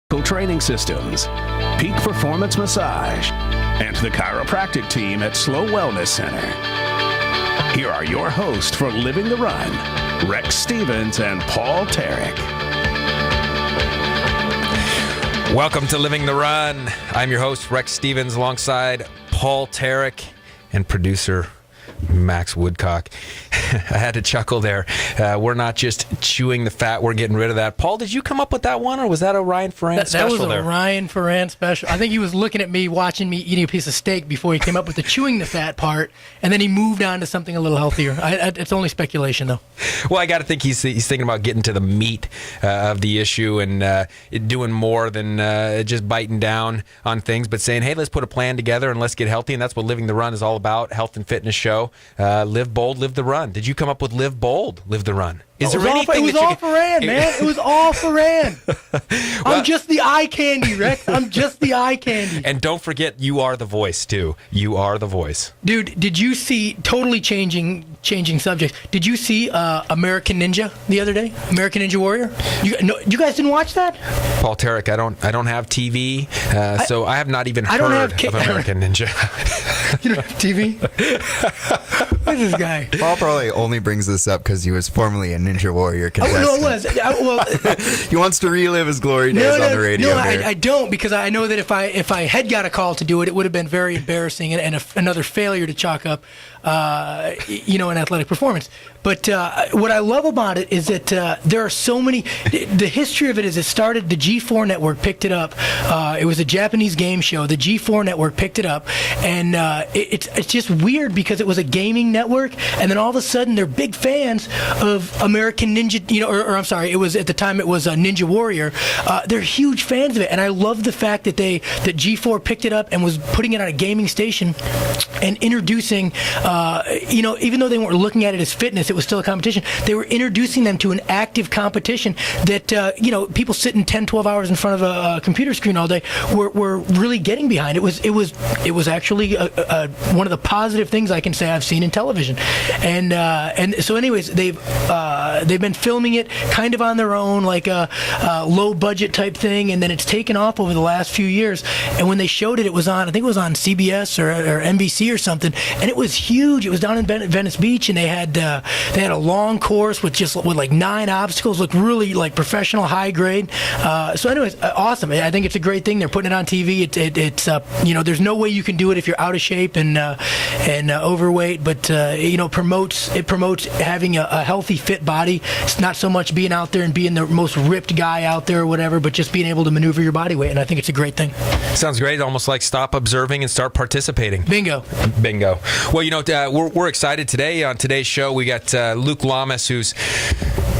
Training Systems, Peak Performance Massage, and the chiropractic team at Slow Wellness Center. Here are your hosts for Living the Run, Rex Stevens and Paul Terek. Welcome to Living the Run. I'm your host, Rex Stevens, alongside Paul Terek and producer Max Woodcock. I had to chuckle there. We're not just chewing the fat, we're getting rid of that. Paul, did you come up with that one, or was that a Ryan Ferrand special there? That was a Ryan Ferrand special. I think he was looking at me, watching me eating a piece of steak before he came up with the chewing the fat part, and then he moved on to something a little healthier. It's only speculation, though. Well, I got to think he's thinking about getting to the meat of the issue and doing more than just biting down on things, but saying, hey, let's put a plan together and let's get healthy, and that's what Living the Run is all about, health and fitness show. Live bold, live the run. Did you come up with live bold, live the run? Is there anything it was all Ferrand, man. It was all Ferrand. I'm just the eye candy, Rex. I'm just the eye candy. And don't forget, you are the voice, too. You are the voice. Dude, did you see, totally changing subjects, did you see American Ninja the other day? American Ninja Warrior? You guys didn't watch that? Paul Terek, I don't have TV, so I have not even heard of American Ninja. You don't have TV? What's this guy? Paul probably only brings this up because he was formerly a Ninja Warrior contestant. Oh, no, it was. He wants to relive his glory days on the radio. No, I don't, because I know that if I had got a call to do it, it would have been very embarrassing and another failure to chalk up, an athletic performance. But what I love about it is that there are so many. The history of it is it started. The G4 network picked it up. It was a Japanese game show. The G4 network picked it up, and it's just weird because it was a gaming network, and then all of a sudden they're big fans of American Ninja. Or I'm sorry, it was at the time it was Ninja Warrior. They're huge fans of it, and I love the fact that G4 picked it up and was putting it on a gaming station and introducing. Even though they weren't looking at it as fitness, it was still a competition. They were introducing them to an active competition that, people sitting 10, 12 hours in front of a computer screen all day were really getting behind. It was actually one of the positive things I can say I've seen in television. And so anyways, they've been filming it kind of on their own, like a low budget type thing, and then it's taken off over the last few years. And when they showed it, it was on CBS or NBC or something, and it was huge. It was down in Venice Beach, and they had a long course with like 9 obstacles, looked really like professional, high grade. So anyways, awesome. I think it's a great thing. They're putting it on TV. It's there's no way you can do it if you're out of shape and overweight, but it promotes having a healthy, fit body. It's not so much being out there and being the most ripped guy out there or whatever, but just being able to maneuver your body weight, and I think it's a great thing. Sounds great. Almost like stop observing and start participating. Bingo. Well, we're excited today. On today's show, we got Luke Llamas, who's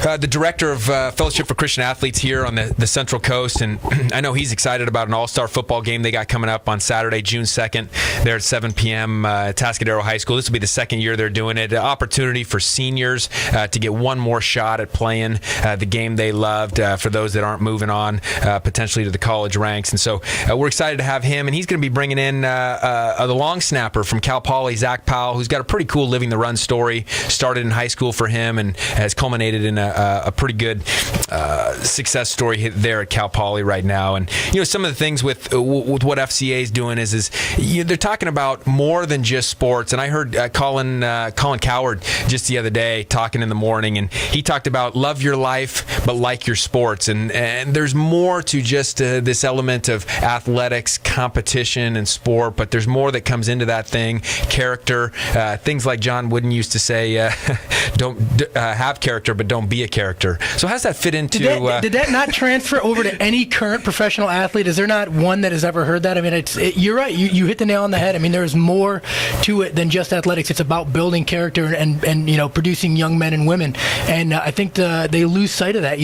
the director of Fellowship for Christian Athletes here on the Central Coast, and I know he's excited about an all-star football game they got coming up on Saturday, June 2nd. They're at 7 p.m. At Tascadero High School. This will be the second year they're doing it. An opportunity for seniors to get one more shot at playing the game they loved for those that aren't moving on potentially to the college ranks. And so we're excited to have him, and he's going to be bringing in the long snapper from Cal Poly, Zach Powell, who's got a pretty cool Living the Run story. Started in high school for him and has culminated in a pretty good success story there at Cal Poly right now. And some of the things with what FCA is doing is they're talking about more than just sports. And I heard Colin Coward just the other day talking in the morning, and he talked about love your life but like your sports. And there's more to just this element of athletics, competition, and sport, but there's more that comes into that thing. Character, things like John Wooden used to say, don't have character but don't be a character. So how does that fit into... Did that not transfer over to any current professional athlete? Is there not one that has ever heard that? I mean, you're right. You hit the nail on the head. I mean, there's more to it than just athletics. It's about building character and producing young men and women. And I think they lose sight of that.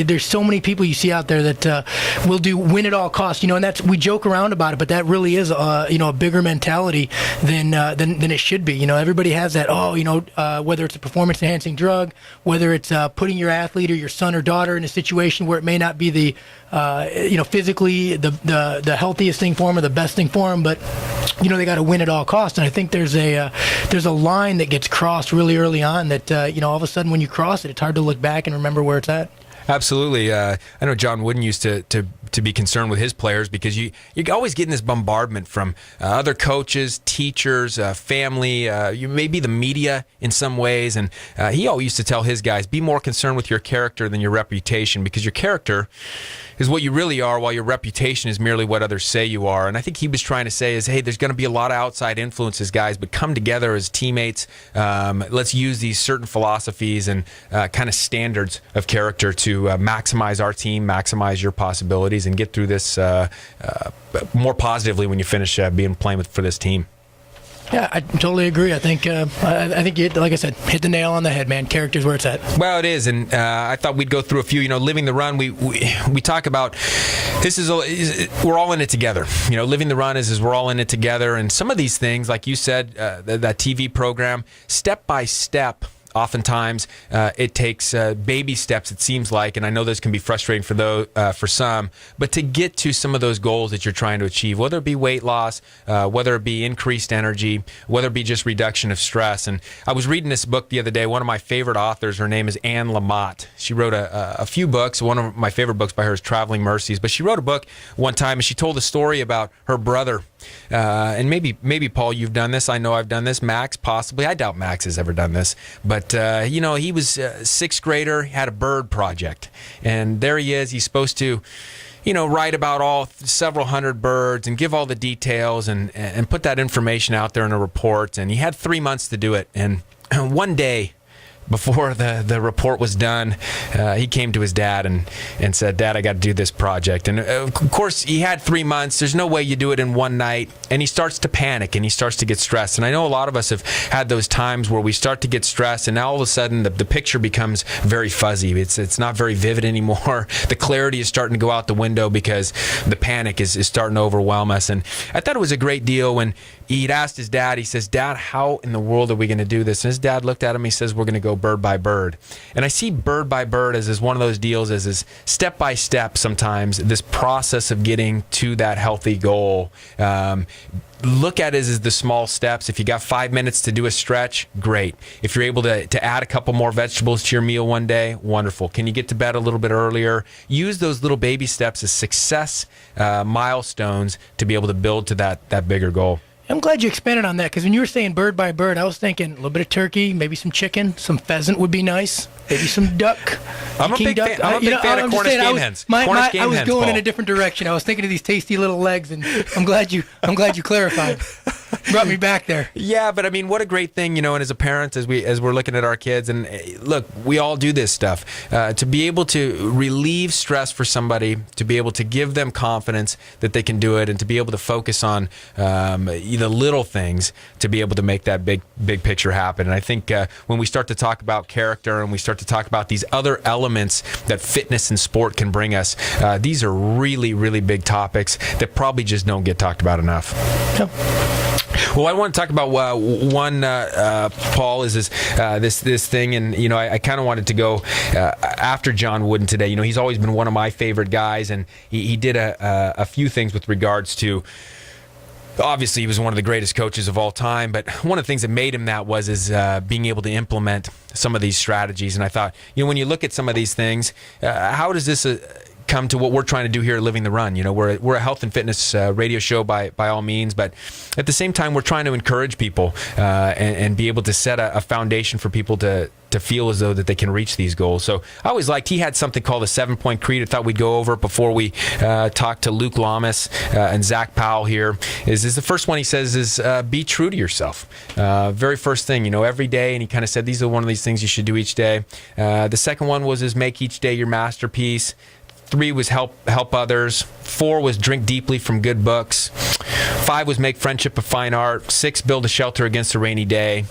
There's so many people you see out there that will do win at all costs. And we joke around about it, but that really is a bigger mentality than it should be. Everybody has that. Whether it's a performance enhancing drug, whether it's putting your athlete or your son or daughter in a situation where it may not be the physically the healthiest thing for them or the best thing for them, but they got to win at all costs. And I think there's a line that gets crossed really early on that all of a sudden when you cross it, it's hard to look back and remember where it's at. Absolutely. I know John Wooden used to to be concerned with his players, because you're always getting this bombardment from other coaches, teachers, family, maybe the media in some ways. And he always used to tell his guys, be more concerned with your character than your reputation, because your character is what you really are, while your reputation is merely what others say you are. And I think he was trying to say is, hey, there's going to be a lot of outside influences, guys, but come together as teammates. Let's use these certain philosophies and kind of standards of character to maximize our team, maximize your possibilities, and get through this more positively when you finish playing for this team. Yeah, I totally agree. I think you, like I said, hit the nail on the head, man. Character's where it's at. Well, it is, and I thought we'd go through a few. Living the run. We talk about this we're all in it together. Living the run is we're all in it together, and some of these things, like you said, that TV program, step by step. Oftentimes, it takes baby steps, it seems like, and I know those can be frustrating for some, but to get to some of those goals that you're trying to achieve, whether it be weight loss, whether it be increased energy, whether it be just reduction of stress. And I was reading this book the other day. One of my favorite authors, her name is Anne Lamott. She wrote a few books. One of my favorite books by her is Traveling Mercies, but she wrote a book one time, and she told a story about her brother. And maybe Paul, you've done this. I know I've done this. Max, possibly. I doubt Max has ever done this. But, he was a sixth grader, had a bird project. And there he is. He's supposed to, write about several hundred birds and give all the details and put that information out there in a report. And he had 3 months to do it. And one day, before the report was done, he came to his dad and said, Dad, I got to do this project. And of course, he had 3 months. There's no way you do it in one night. And he starts to panic and he starts to get stressed. And I know a lot of us have had those times where we start to get stressed, and now all of a sudden the picture becomes very fuzzy. It's not very vivid anymore. The clarity is starting to go out the window because the panic is starting to overwhelm us. And I thought it was a great deal when he'd asked his dad, he says, Dad, how in the world are we going to do this? And his dad looked at him, he says, we're going to go bird by bird. And I see bird by bird as one of those deals, as step by step sometimes, this process of getting to that healthy goal. Look at it as the small steps. If you got 5 minutes to do a stretch, great. If you're able to add a couple more vegetables to your meal one day, wonderful. Can you get to bed a little bit earlier? Use those little baby steps as success milestones to be able to build to that bigger goal. I'm glad you expanded on that, because when you were saying bird by bird, I was thinking a little bit of turkey, maybe some chicken, some pheasant would be nice, maybe some duck. I'm a big fan of Cornish game hens. I was going in a different direction. I was thinking of these tasty little legs, and I'm glad you clarified. Brought me back there. Yeah, but I mean, what a great thing, and as a parent, as we're looking at our kids, and look, we all do this stuff. To be able to relieve stress for somebody, to be able to give them confidence that they can do it, and to be able to focus on the little things to be able to make that big picture happen. And I think when we start to talk about character and we start to talk about these other elements that fitness and sport can bring us, these are really, really big topics that probably just don't get talked about enough. Yep. Well, I want to talk about one, Paul, is this thing, and I kind of wanted to go after John Wooden today. He's always been one of my favorite guys, and he did a few things with regards to. Obviously, he was one of the greatest coaches of all time, but one of the things that made him that was being able to implement some of these strategies. And I thought, when you look at some of these things, how does this come to what we're trying to do here at Living the Run? We're a health and fitness radio show by all means, but at the same time, we're trying to encourage people and be able to set a foundation for people to feel as though that they can reach these goals. So I always liked, he had something called a 7-point creed. I thought we'd go over it before we talk to Luke Llamas and Zach Powell here. Is the first one he says is be true to yourself. Very first thing, every day, and he kind of said these are one of these things you should do each day. The second one was make each day your masterpiece. 3 was help others. 4 was drink deeply from good books. 5 was make friendship a fine art. 6, build a shelter against a rainy day.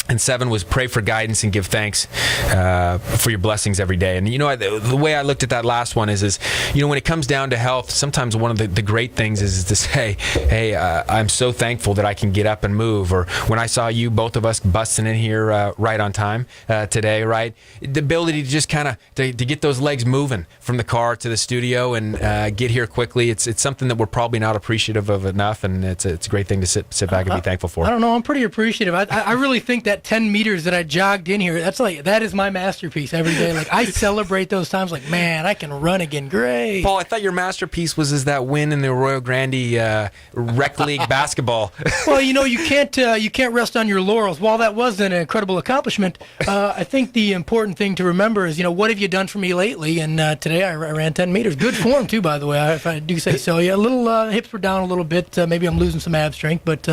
And 7 was pray for guidance and give thanks for your blessings every day. And the way I looked at that last one is when it comes down to health, sometimes one of the great things is to say, hey, I'm so thankful that I can get up and move. Or when I saw you, both of us busting in here right on time today, right? The ability to just kind of to get those legs moving from the car to the studio and get here quickly. It's something that we're probably not appreciative of enough, and it's a great thing to sit back and be thankful for. I don't know. I'm pretty appreciative. I really think that that 10 meters that I jogged in here, that is my masterpiece every day. Like, I celebrate those times. Like, man, I can run again. Great. Paul, I thought your masterpiece was that win in the Royal Grande Rec League basketball. Well, you can't rest on your laurels. While that was an incredible accomplishment, I think the important thing to remember is, what have you done for me lately? And today I ran 10 meters. Good form, too, by the way, if I do say so. Yeah, a little hips were down a little bit. Maybe I'm losing some ab strength, but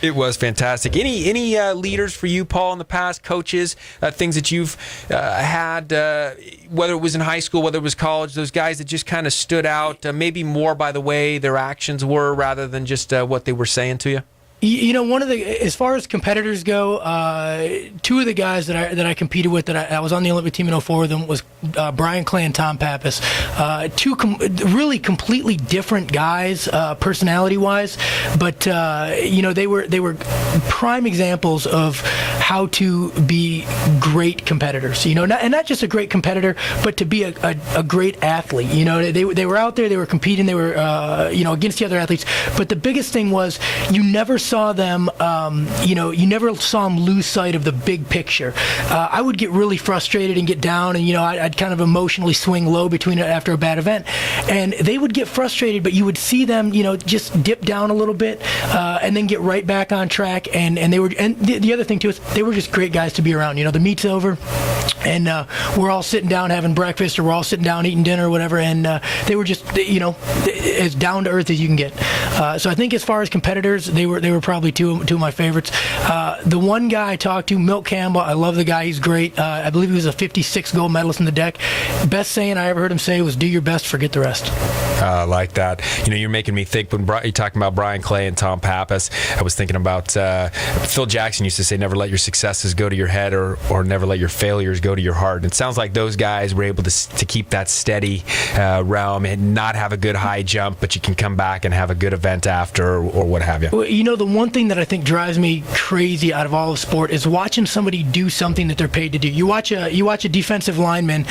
it was fantastic. Any leaders for you, Paul, in the past, coaches, things that you've had, whether it was in high school, whether it was college, those guys that just kind of stood out, maybe more by the way their actions were rather than just what they were saying to you? As far as competitors go, two of the guys that I competed with that I was on the Olympic team in 2004 with them was Brian Clay and Tom Pappas. Two really completely different guys, personality-wise, but they were prime examples of how to be great competitors. And not just a great competitor, but to be a great athlete. They were out there, they were competing, they were against the other athletes. But the biggest thing was you never saw them, you never saw them lose sight of the big picture. I would get really frustrated and get down, and I'd kind of emotionally swing low between it after a bad event, and they would get frustrated, but you would see them, just dip down a little bit, and then get right back on track. And the other thing too is they were just great guys to be around. The meet's over, and we're all sitting down having breakfast, or we're all sitting down eating dinner or whatever, and they were just as down to earth as you can get. So I think as far as competitors, they were probably two of my favorites. The one guy I talked to, Milt Campbell, I love the guy. He's great. I believe he was a 56 gold medalist in the deck. Best saying I ever heard him say was, "Do your best, forget the rest." I like that. You're making me think when you're talking about Brian Clay and Tom Pappas, I was thinking about Phil Jackson used to say, never let your successes go to your head or never let your failures go to your heart. And it sounds like those guys were able to keep that steady realm and not have a good high jump, but you can come back and have a good event after or what have you. Well, the one thing that I think drives me crazy out of all of sport is watching somebody do something that they're paid to do. You watch a defensive lineman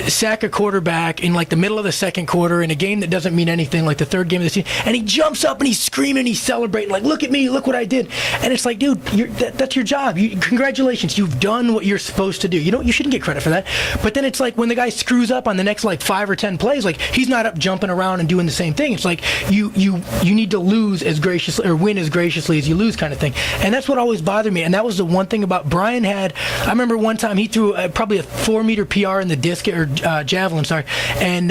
sack a quarterback in like the middle of the second quarter in a game that doesn't mean anything, like the third game of the season, and he jumps up and he's screaming, he's celebrating, like, "Look at me, look what I did!" And it's like, dude, that's your job. Congratulations, you've done what you're supposed to do. You shouldn't get credit for that. But then it's like when the guy screws up on the next like 5 or 10 plays, like he's not up jumping around and doing the same thing. It's like you need to lose as graciously or win as graciously as you lose, kind of thing. And that's what always bothered me. And that was the one thing about Brian had. I remember one time he threw probably a 4-meter PR in the disc or javelin, and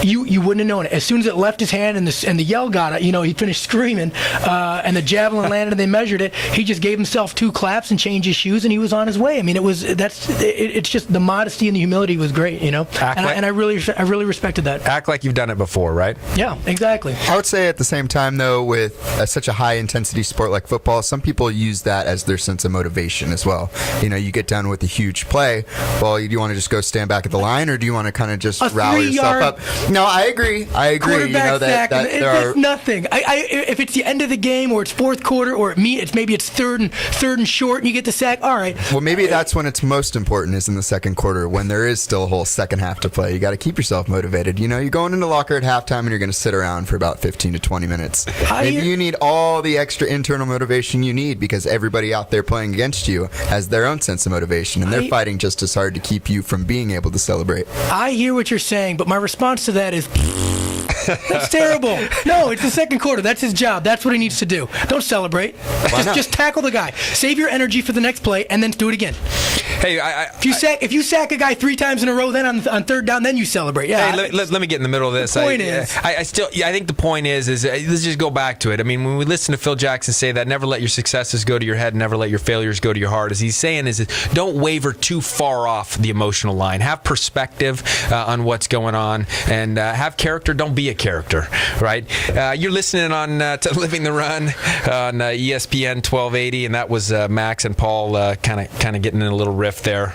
you wouldn't have known it. As soon as it left his hand and the yell got it, he finished screaming, and the javelin landed and they measured it. He just gave himself 2 claps and changed his shoes and he was on his way. I mean, it's just the modesty and the humility was great, and I really respected that. Act like you've done it before, right? Yeah, exactly. I would say at the same time, though, with such a high-intensity sport like football, some people use that as their sense of motivation as well. You get done with a huge play. Well, do you want to just go stand back at the line, or do you want to kind of just rally yourself up? No, I agree. Quarterback sack. It's nothing. If it's the end of the game, or it's fourth quarter, or maybe it's third and short, and you get the sack. All right. Well, maybe that's when it's most important, is in the second quarter, when there is still a whole second half to play. You got to keep yourself motivated. You're going into locker at halftime, and you're going to sit around for about 15 to 20 minutes. Maybe you need all the extra internal motivation you need, because everybody out there playing against you has their own sense of motivation, and they're fighting just as hard to keep you from being able to celebrate. I hear what you're saying, but my response to that is, that's terrible. No, it's the second quarter. That's his job. That's what he needs to do. Don't celebrate. Just tackle the guy. Save your energy for the next play, and then do it again. Hey, if you sack a guy 3 times in a row, then on third down, then you celebrate. Yeah. Hey, let me get in the middle of this. The point is, I think the point is let's just go back to it. I mean, when we listen to Phil Jackson say that, never let your successes go to your head, never let your failures go to your heart. As he's saying is, don't waver too far off the emotional line. Have perspective on what's going on, and have character. Don't be a character, right? You're listening on to Living the Run on ESPN 1280, and that was Max and Paul kind of getting in a little riff lift there.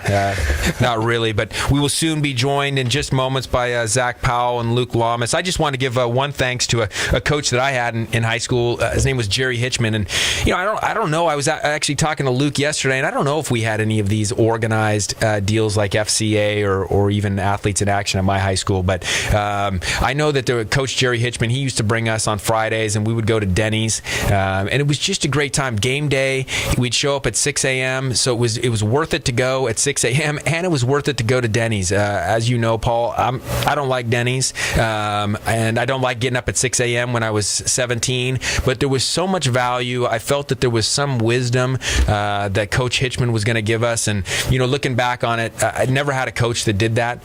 Not really, but we will soon be joined in just moments by Zach Powell and Luke Llamas. I just want to give one thanks to a coach that I had in high school. His name was Jerry Hitchman, and I don't know. I was actually talking to Luke yesterday, and I don't know if we had any of these organized deals like FCA or even Athletes in Action at my high school, but I know that the coach Jerry Hitchman, he used to bring us on Fridays, and we would go to Denny's, and it was just a great time. Game day, we'd show up at 6 a.m., so it was worth it to go at 6 a.m., and it was worth it to go to Denny's. As you know, Paul, I don't like Denny's, and I don't like getting up at 6 a.m. when I was 17, but there was so much value. I felt that there was some wisdom that Coach Hitchman was going to give us, and looking back on it, I never had a coach that did that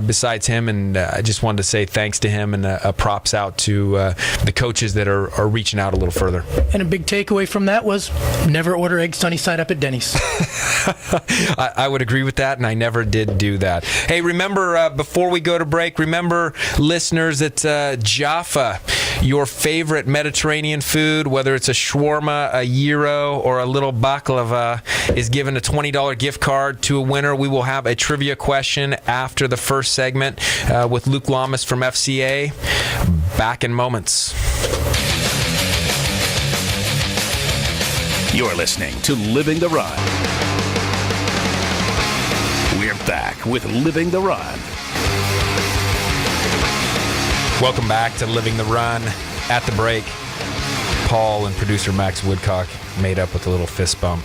besides him, and I just wanted to say thanks to him and props out to the coaches that are reaching out a little further. And a big takeaway from that was never order egg sunny side up at Denny's. I would agree with that, and I never did do that. Hey, remember, before we go to break, remember, listeners, that Jaffa, your favorite Mediterranean food, whether it's a shawarma, a gyro, or a little baklava, is given a $20 gift card to a winner. We will have a trivia question after the first segment with Luke Llamas from FCA. Back in moments. You're listening to Living the Run. We're back with Living the Run. Welcome back to Living the Run. At the break, Paul and producer Max Woodcock made up with a little fist bump,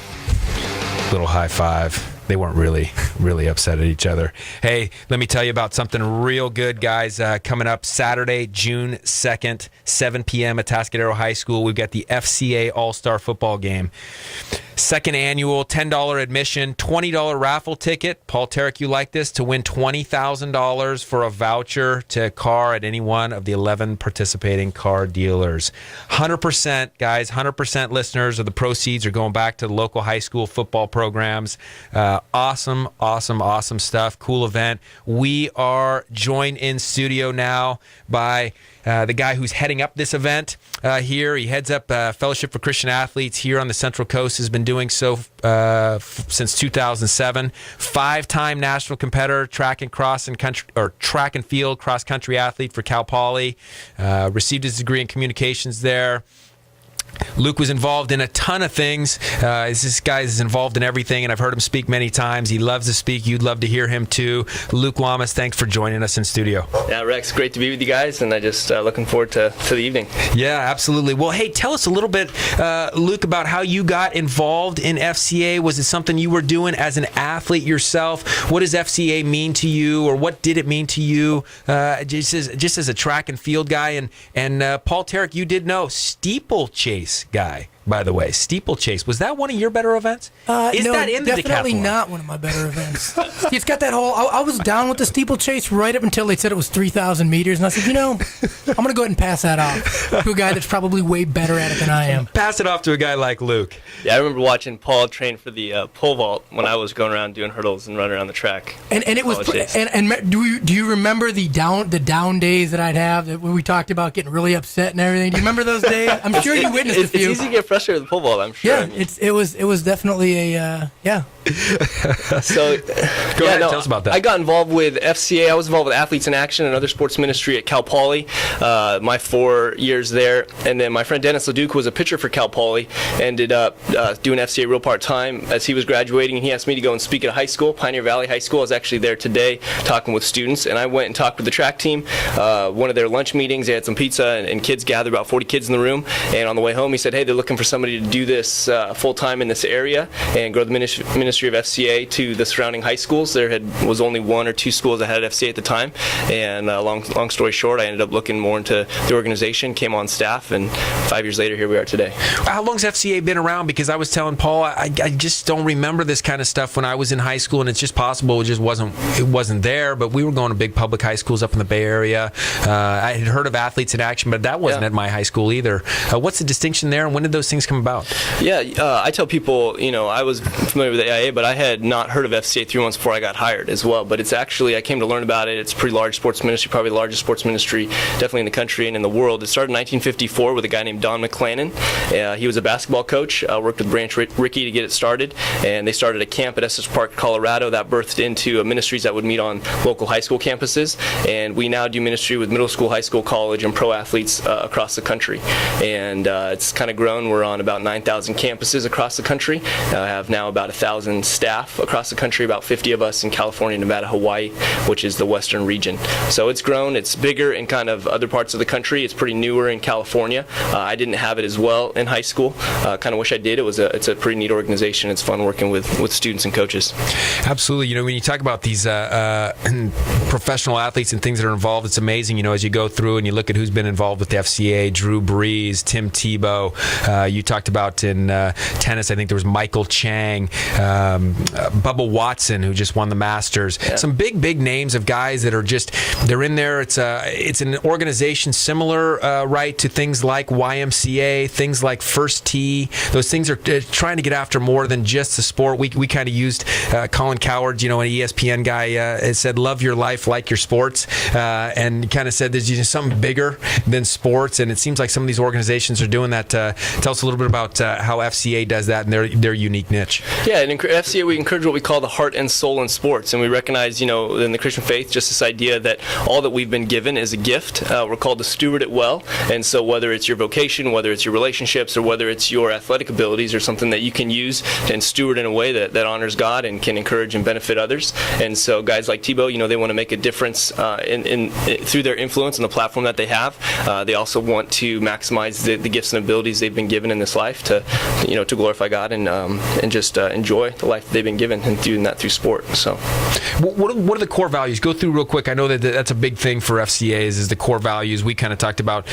little high five. They weren't really upset at each other. Hey, let me tell you about something real good, guys. Coming up Saturday, June 2nd, 7 p.m. at Tascadero High School. We've got the FCA All-Star Football Game. Second annual, $10 admission, $20 raffle ticket. Paul Terek, you like this? To win $20,000 for a voucher to a car at any one of the 11 participating car dealers. 100%, guys, 100% listeners of the proceeds are going back to the local high school football programs. Awesome stuff. Cool event. We are joined in studio now by the guy who's heading up this event here. He heads up Fellowship for Christian Athletes here on the Central Coast, has been doing so since 2007. 5-time national competitor, track and field cross country athlete for Cal Poly. Received his degree in communications there. Luke was involved in a ton of things. This guy is involved in everything, and I've heard him speak many times. He loves to speak. You'd love to hear him too. Luke Llamas, thanks for joining us in studio. Yeah, Rex, great to be with you guys, and I just looking forward to the evening. Yeah, absolutely. Well, hey, tell us a little bit, Luke, about how you got involved in FCA. Was it something you were doing as an athlete yourself? What does FCA mean to you, or what did it mean to you just as a track and field guy? And Paul Terek, you did know steeplechase guy, by the way. Steeplechase, was that one of your better events? No, that in the definitely decathlon? not one of my better events. It's got that whole, I was down with the steeplechase right up until they said it was 3,000 meters, and I said, I'm going to go ahead and pass that off to a guy that's probably way better at it than I am. Pass it off to a guy like Luke. Yeah, I remember watching Paul train for the pole vault when I was going around doing hurdles and running around the track. And it was, and do you remember the down days that I'd have when we talked about getting really upset and everything? Do you remember those days? I'm sure you witnessed a few. It's easy to get frustrated with the pole vault, I'm sure. Yeah, I mean, it was definitely a So, Go ahead, tell us about that. I got involved with FCA. I was involved with Athletes in Action and other sports ministry at Cal Poly, my 4 years there. And then my friend Dennis LeDuc, who was a pitcher for Cal Poly, ended up doing FCA real part-time as he was graduating. And he asked me to go and speak at a high school, Pioneer Valley High School. I was actually there today talking with students. And I went and talked with the track team. One of their lunch meetings, they had some pizza, and kids gathered, about 40 kids in the room. And on the way home, he said, hey, they're looking for somebody to do this full-time in this area and grow the ministry of FCA to the surrounding high schools. There was only 1 or 2 schools that had FCA at the time, and long story short, I ended up looking more into the organization, came on staff, and 5 years later, here we are today. How long's FCA been around? Because I was telling Paul, I just don't remember this kind of stuff when I was in high school, and it's just possible it wasn't there, but we were going to big public high schools up in the Bay Area. I had heard of Athletes in Action, but that wasn't at my high school either. What's the distinction there, and when did those things come about? Yeah, I tell people, I was familiar with the AIA, but I had not heard of FCA 3 months before I got hired as well. But it's actually, I came to learn about it. It's a pretty large sports ministry, probably the largest sports ministry, definitely definitely in the country and in the world. It started in 1954 with a guy named Don McClannon. He was a basketball coach, worked with Branch Rickey to get it started, and they started a camp at Estes Park, Colorado that birthed into ministries that would meet on local high school campuses. And we now do ministry with middle school, high school, college, and pro athletes across the country. And it's kind of grown. We're on about 9,000 campuses across the country. I have now about 1,000 staff across the country, about 50 of us in California, Nevada, Hawaii, which is the western region. So it's grown. It's bigger in kind of other parts of the country. It's pretty newer in California. I didn't have it as well in high school. Kind of wish I did. It's a pretty neat organization. It's fun working with students and coaches. Absolutely. You know, when you talk about these professional athletes and things that are involved, it's amazing, you know, as you go through and you look at who's been involved with the FCA, Drew Brees, Tim Tebow. You talked about in tennis, I think there was Michael Chang, Bubba Watson, who just won the Masters. Yeah. Some big names of guys that are just, they're in there. It's an organization similar, right, to things like YMCA, things like First Tee. Those things are trying to get after more than just the sport. We kind of used Colin Coward, you know, an ESPN guy said, love your life like your sports, and kind of said there's just something bigger than sports, and it seems like some of these organizations are doing that. Tell us a little bit about how FCA does that and their unique niche. Yeah, in FCA we encourage what we call the heart and soul in sports, and we recognize, you know, in the Christian faith, just this idea that all that we've been given is a gift. We're called to steward it well, and so whether it's your vocation, whether it's your relationships, or whether it's your athletic abilities, or something that you can use and steward in a way that honors God and can encourage and benefit others. And so guys like Tebow, you know, they want to make a difference through their influence and the platform that they have. They also want to maximize the gifts and abilities they've been given in this life to glorify God and just enjoy the life that they've been given, and doing that through sport. So, what are the core values? Go through real quick. I know that's a big thing for FCAs is the core values. We kind of talked about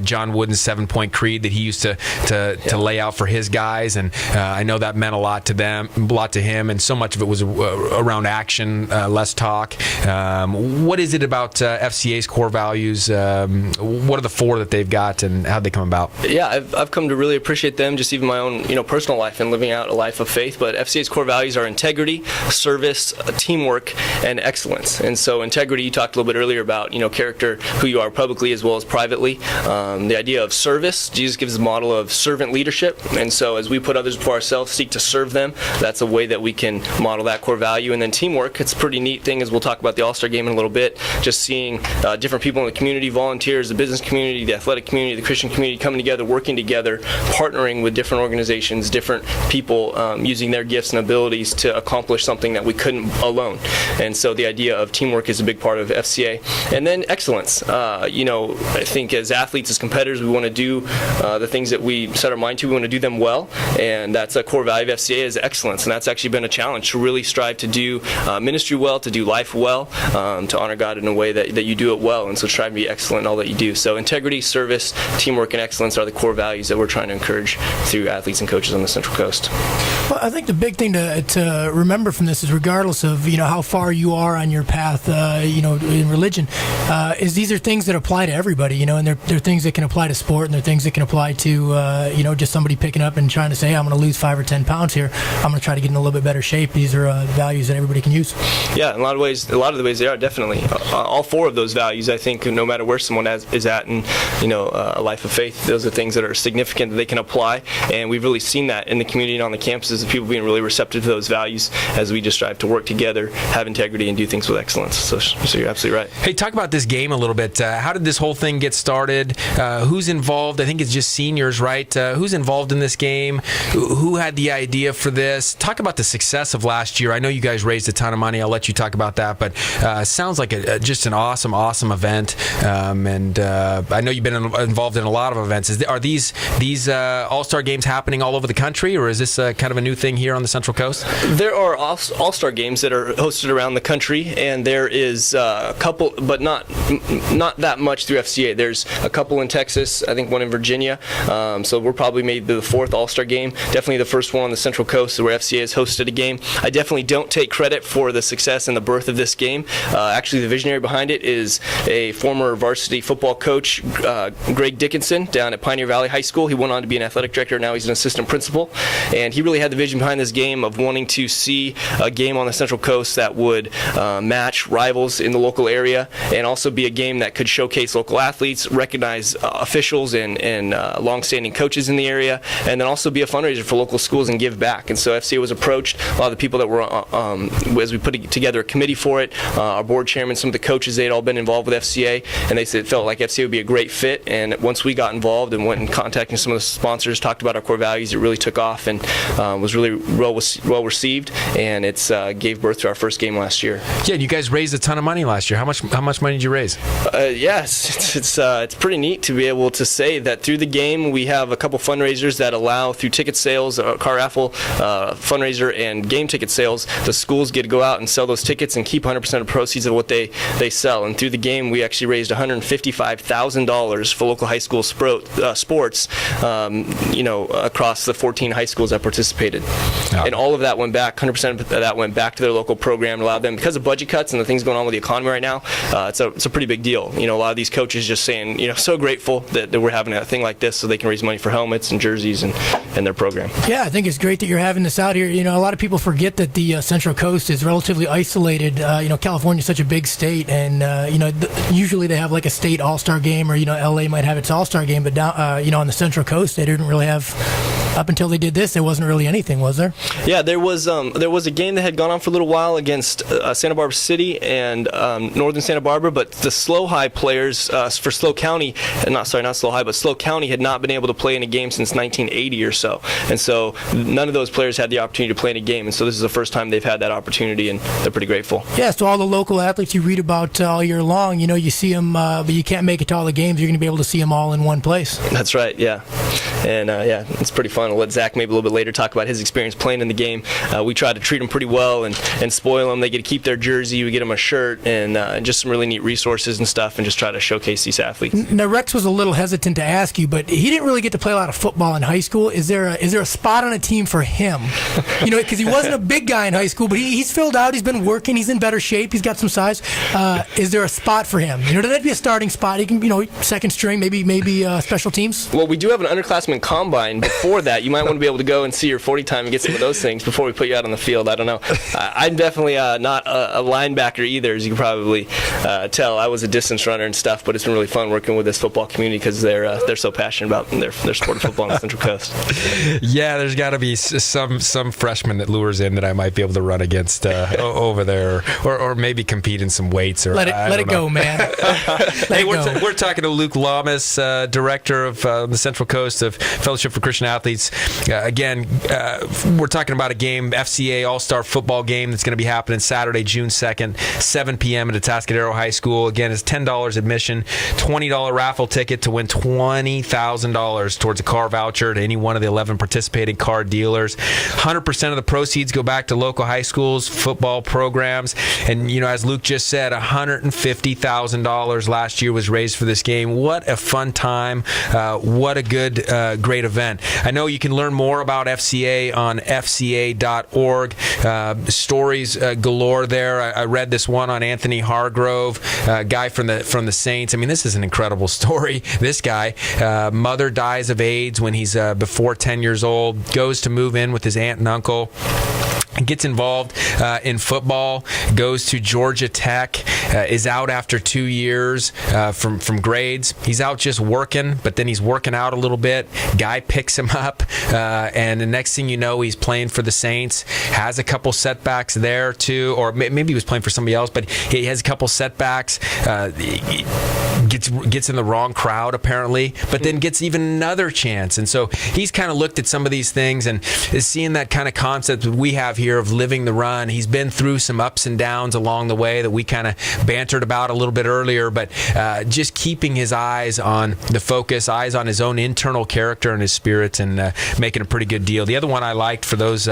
John Wooden's 7-point creed that he used to lay out for his guys, and I know that meant a lot to him, and so much of it was around action, less talk. What is it about FCA's core values? What are the 4 that they've got, and how'd they come about? Yeah, I've come to really appreciate them, just even my own personal life and living out a life of faith. But FCA's core values are integrity, service, teamwork, and excellence. And so integrity, you talked a little bit earlier about character, who you are publicly as well as privately. The idea of service, Jesus gives a model of servant leadership, and so as we put others before ourselves, seek to serve them. That's a way that we can model that core value. And then teamwork, it's a pretty neat thing, as we'll talk about the All-Star Game in a little bit, just seeing different people in the community, volunteers, the business community, the athletic community, the Christian community coming together, working together, partnering with different organizations, different people, using their gifts and abilities to accomplish something that we couldn't alone. And so the idea of teamwork is a big part of FCA. And then excellence. I think as athletes, as competitors, we want to do the things that we set our mind to. We want to do them well, and that's a core value of FCA is excellence. And that's actually been a challenge, to really strive to do ministry well, to do life well, to honor God in a way that you do it well, and so strive to be excellent in all that you do. So integrity, service, teamwork, and excellence are the core values that we're trying to encourage through athletes and coaches on the Central Coast. Well, I think the big thing to remember from this is, regardless of how far you are on your path, in religion, is these are things that apply to everybody, and they're things that can apply to sport, and they're things that can apply to just somebody picking up and trying to say, hey, I'm going to lose 5 or 10 pounds here. I'm going to try to get in a little bit better shape. These are values that everybody can use. Yeah, in a lot of the ways they are, definitely. All 4 of those values, I think, no matter where someone is at in a life of faith, those are things that are significant that they can apply, and we've really seen that in the community and on the campuses, of people being really receptive to those values as we just strive to work together, have integrity, and do things with excellence. So you're absolutely right. Hey, talk about this game a little bit. How did this whole thing get started? Who's involved? I think it's just seniors, right? Who's involved in this game? Who had the idea for this? Talk about the success of last year. I know you guys raised a ton of money. I'll let you talk about that, but sounds like just an awesome event. And I know you've been involved in a lot of events. Are these All-Star games happening all over the country, or is this kind of a new thing here on the Central Coast? There are All-Star games that are hosted around the country, and there is a couple, but not that much through FCA. There's a couple in Texas, I think one in Virginia. So we're probably maybe the 4th All-Star game. Definitely the first one on the Central Coast where FCA has hosted a game. I definitely don't take credit for the success and the birth of this game. Actually, the visionary behind it is a former varsity football coach, Greg Dickinson, down at Pioneer Valley High School. He went on to be an athletic director. Now he's an assistant principal. And he really had the vision behind this game of wanting to see a game on the Central Coast that would match rivals in the local area, and also be a game that could showcase local athletes, recognize officials and longstanding coaches in the area, and then also be a fundraiser for local schools and give back. And so FCA was approached. A lot of the people that were, as we put together a committee for it, our board chairman, some of the coaches, they had all been involved with FCA, and they said it felt like FCA would be a great fit. And once we got involved and went and contacting some of the sponsors, talked about our core values, it really took off and was really well received, and it's gave birth to our first game last year. Yeah, and you guys raised a ton of money last year. How much money did you raise? Yes, it's pretty neat to be able to say that through the game we have a couple fundraisers that allow, through ticket sales, car raffle fundraiser, and game ticket sales, the schools get to go out and sell those tickets and keep 100% of proceeds of what they sell. And through the game we actually raised $155,000 for local high school sports, across the 14 high schools that participated. Oh. And all of that went back, 100% of that went back to their local program, allowed them, because of budget cuts and the things going on with the economy right now, it's a pretty big deal. A lot of these coaches just saying, so grateful that we're having a thing like this so they can raise money for helmets and jerseys and their program. Yeah, I think it's great that you're having this out here. A lot of people forget that the Central Coast is relatively isolated. California is such a big state, and usually they have like a state all-star game, or LA might have its all-star game, but down on the Central Coast they didn't really have. Up until they did this, there wasn't really anything, was there? Yeah, there was a game that had gone on for a little while against Santa Barbara City and Northern Santa Barbara, but the Slow High players for Slow County, not Slow High, but Slow County had not been able to play in a game since 1980 or so, and so none of those players had the opportunity to play in a game, and so this is the first time they've had that opportunity, and they're pretty grateful. Yeah, so all the local athletes you read about all year long, you see them, but you can't make it to all the games. You're going to be able to see them all in one place. That's right, yeah, and it's pretty fun. I'll let Zach maybe a little bit later talk about his experience playing in the game. We try to treat them pretty well and spoil them. They get to keep their jersey. We get them a shirt and just some really neat resources and stuff, and just try to showcase these athletes. Now, Rex was a little hesitant to ask you, but he didn't really get to play a lot of football in high school. Is there a spot on a team for him? Because he wasn't a big guy in high school, but he's filled out. He's been working. He's in better shape. He's got some size. Is there a spot for him? Does that be a starting spot? He can, second string, maybe special teams. Well, we do have an underclassmen combine. Before that, you might want to be able to go and see your 40 time and get some of those things before we put you out on the field. I don't know. I'm definitely not a linebacker either, as you can probably tell. I was a distance runner and stuff, but it's been really fun working with this football community because they're so passionate about their sport of football on the Central Coast. Yeah, there's got to be some freshman that lures in that I might be able to run against over there, or maybe compete in some weights. Or let it go, man. Hey, we're talking to Luke Llamas, director of the Central Coast of Fellowship for Christian Athletes. Again, we're talking about a game, FCA All-Star Football game that's going to be happening Saturday, June 2nd, 7 p.m. at Atascadero High School. Again, it's $10 admission, $20 raffle ticket to win $20,000 towards a car voucher to any one of the 11 participating car dealers. 100% of the proceeds go back to local high schools, football programs. And, as Luke just said, $150,000 last year was raised for this game. What a fun time. What a good, great event. I know you can learn more about FCA on fca.org. Stories galore there. I read this one on Anthony Hargrove, guy from the Saints. I mean, this is an incredible story. This guy, mother dies of AIDS when he's before 10 years old, goes to move in with his aunt and uncle. Gets involved in football, goes to Georgia Tech, is out after 2 years from grades. He's out just working, but then he's working out a little bit. Guy picks him up, and the next thing you know, he's playing for the Saints. Has a couple setbacks there too, or maybe he was playing for somebody else, but he has a couple setbacks. Gets in the wrong crowd apparently, but then gets even another chance. And so he's kind of looked at some of these things and is seeing that kind of concept that we have here of living the run. He's been through some ups and downs along the way that we kind of bantered about a little bit earlier, but just keeping his eyes on the focus, eyes on his own internal character and his spirit, and making a pretty good deal. The other one I liked for those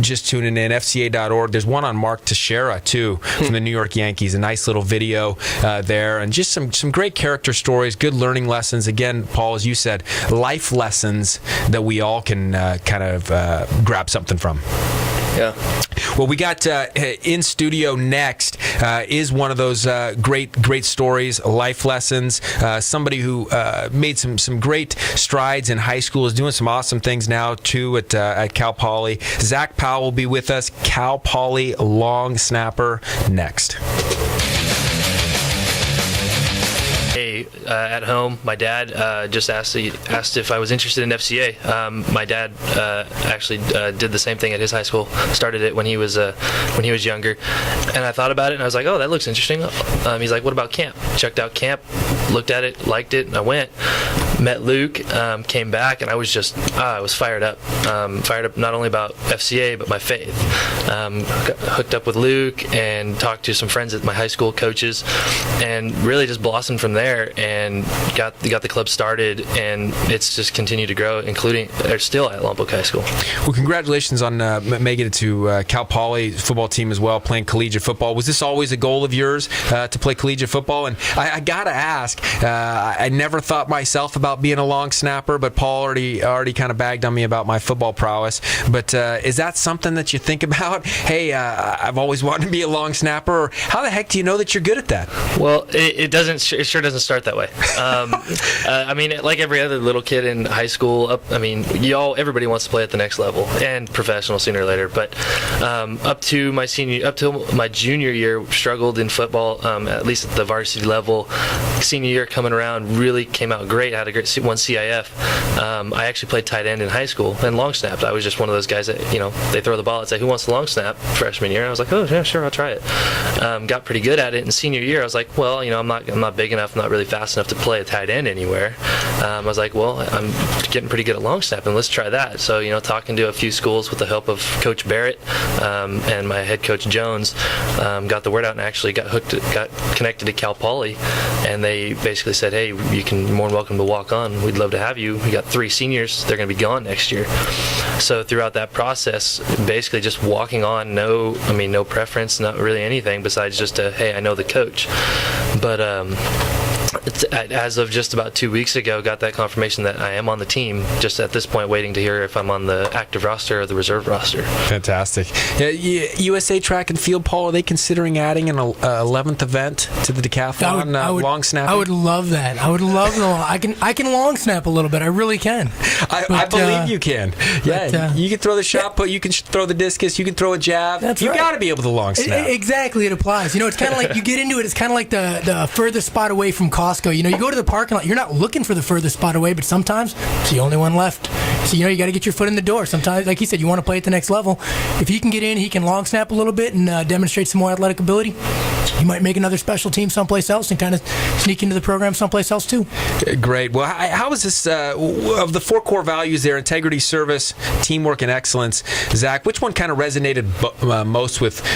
just tuning in, FCA.org, there's one on Mark Teixeira too from the New York Yankees. A nice little video there, and just some great character stories, good learning lessons. Again, Paul, as you said, life lessons that we all can kind of grab something from. Yeah. Well, we got in studio next is one of those great stories, life lessons. Somebody who made some great strides in high school, is doing some awesome things now too at Cal Poly. Zach Powell will be with us, Cal Poly long snapper, next. at home. My dad just asked if I was interested in FCA. My dad actually did the same thing at his high school. Started it when he was younger, and I thought about it and I was like, oh, that looks interesting. He's like, what about camp? Checked out camp, looked at it, liked it, and I went. Met Luke, came back, and I was just I was fired up. Fired up not only about FCA but my faith. Got hooked up with Luke and talked to some friends at my high school coaches, and really just blossomed from there and got the club started, and it's just continued to grow, including they're still at Lompoc High School. Well, congratulations on making it to Cal Poly football team as well, playing collegiate football. Was this always a goal of yours to play collegiate football? And I gotta ask, I never thought myself about being a long snapper, but Paul already kind of bagged on me about my football prowess. But is that something that you think about? Hey, I've always wanted to be a long snapper. Or how the heck do you know that you're good at that? Well, it sure doesn't start that way. I mean, like every other little kid in high school, everybody wants to play at the next level and professional sooner or later. But up to my junior year, struggled in football, at least at the varsity level. Senior year coming around, really came out great. I had a great one CIF. I actually played tight end in high school and long snapped. I was just one of those guys that, they throw the ball and say, who wants to long snap freshman year? And I was like, oh yeah, sure, I'll try it. Got pretty good at it. In senior year, I was like, well, I'm not big enough, not really fast enough to play a tight end anywhere. I was like, well, I'm getting pretty good at long snapping. Let's try that. So, talking to a few schools with the help of Coach Barrett and my head coach Jones, got the word out and actually got connected to Cal Poly, and they basically said, hey, you're more than welcome to walk on. We'd love to have you. We got 3 seniors. They're going to be gone next year. So throughout that process, basically just walking on, no preference, not really anything besides just hey, I know the coach. But as of just about 2 weeks ago, got that confirmation that I am on the team. Just at this point, waiting to hear if I'm on the active roster or the reserve roster. Fantastic. USA Track and Field, Paul, are they considering adding an 11th event to the decathlon, long snapping? I would love that. I would love the long. I can long snap a little bit. I really can. I believe you can. Yeah, you can throw the shot put. You can throw the discus. You can throw a jab. You got to be able to long snap. Exactly, it applies. It's kind of like you get into it. It's kind of like the furthest spot away from Costco. You go to the parking lot. You're not looking for the furthest spot away, but sometimes it's the only one left. So you got to get your foot in the door. Sometimes, like he said, you want to play at the next level. If he can get in, he can long snap a little bit and demonstrate some more athletic ability. He might make another special team someplace else and kind of sneak into the program someplace else too. Great. Well, how is this of the 4 core values there: integrity, service, teamwork, and excellence? Zach, which one kind of resonated most with